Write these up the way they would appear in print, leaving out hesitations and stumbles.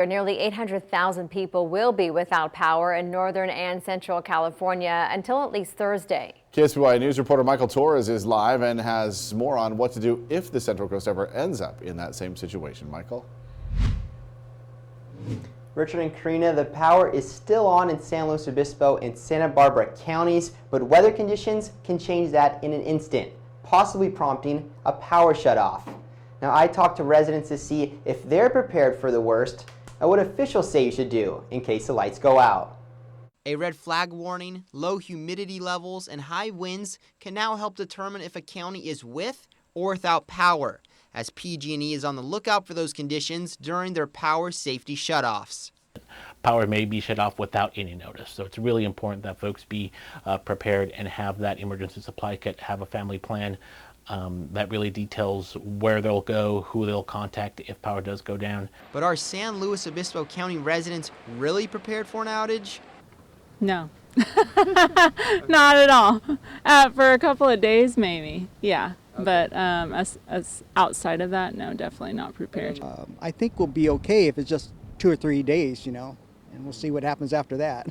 Nearly 800,000 people will be without power in northern and central California until at least Thursday. KSBY News reporter Michael Torres is live and has more on what to do if the Central Coast ever ends up in that same situation. Michael? Richard and Karina, the power is still on in San Luis Obispo and Santa Barbara counties, but weather conditions can change that in an instant, possibly prompting a power shutoff. Now, I talked to residents to see if they're prepared for the worst and what officials say you should do in case the lights go out. A red flag warning, low humidity levels, and high winds can now help determine if a county is with or without power, as PG&E is on the lookout for those conditions during their power safety shutoffs. Power may be shut off without any notice, so it's really important that folks be prepared and have that emergency supply kit, have a family plan that really details where they'll go, who they'll contact if power does go down. But are San Luis Obispo County residents really prepared for an outage? No, not at all. For a couple of days, maybe, yeah. Okay. But as outside of that, no, definitely not prepared. I think we'll be okay if it's just 2 or 3 days, and we'll see what happens after that.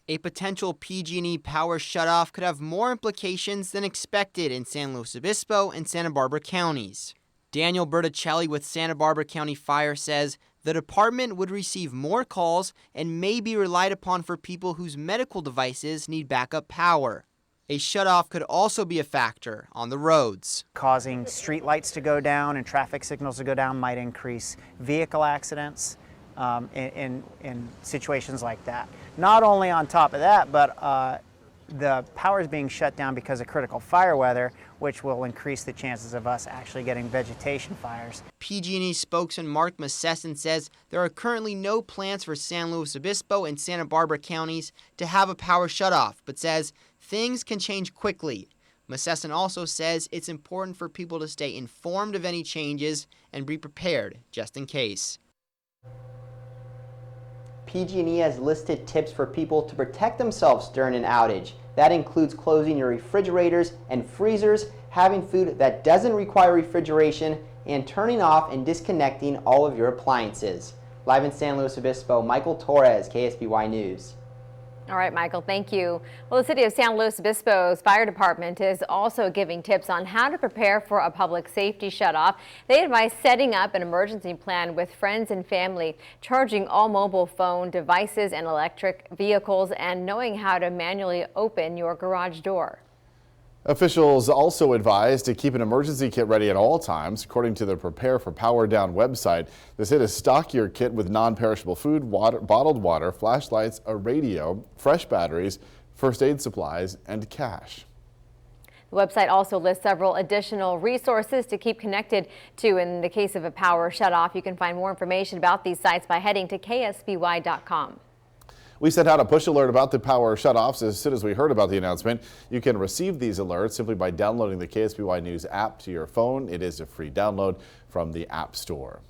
A potential PG&E power shutoff could have more implications than expected in San Luis Obispo and Santa Barbara counties. Daniel Berticelli with Santa Barbara County Fire says the department would receive more calls and may be relied upon for people whose medical devices need backup power. A shutoff could also be a factor on the roads. Causing street lights to go down and traffic signals to go down might increase vehicle accidents in situations like that. Not only on top of that, but the power is being shut down because of critical fire weather, which will increase the chances of us actually getting vegetation fires. PG&E spokesman Mark Massesson says there are currently no plans for San Luis Obispo and Santa Barbara counties to have a power shutoff, but says things can change quickly. Massesson also says it's important for people to stay informed of any changes and be prepared just in case. PG&E has listed tips for people to protect themselves during an outage. That includes closing your refrigerators and freezers, having food that doesn't require refrigeration, and turning off and disconnecting all of your appliances. Live in San Luis Obispo, Michael Torres, KSBY News. All right, Michael, thank you. Well, the city of San Luis Obispo's fire department is also giving tips on how to prepare for a public safety shutoff. They advise setting up an emergency plan with friends and family, charging all mobile phone devices and electric vehicles, and knowing how to manually open your garage door. Officials also advise to keep an emergency kit ready at all times. According to the Prepare for Power Down website, they say to stock your kit with non-perishable food, bottled water, flashlights, a radio, fresh batteries, first aid supplies, and cash. The website also lists several additional resources to keep connected to in the case of a power shutoff. You can find more information about these sites by heading to ksby.com. We sent out a push alert about the power shutoffs as soon as we heard about the announcement. You can receive these alerts simply by downloading the KSBY News app to your phone. It is a free download from the App Store.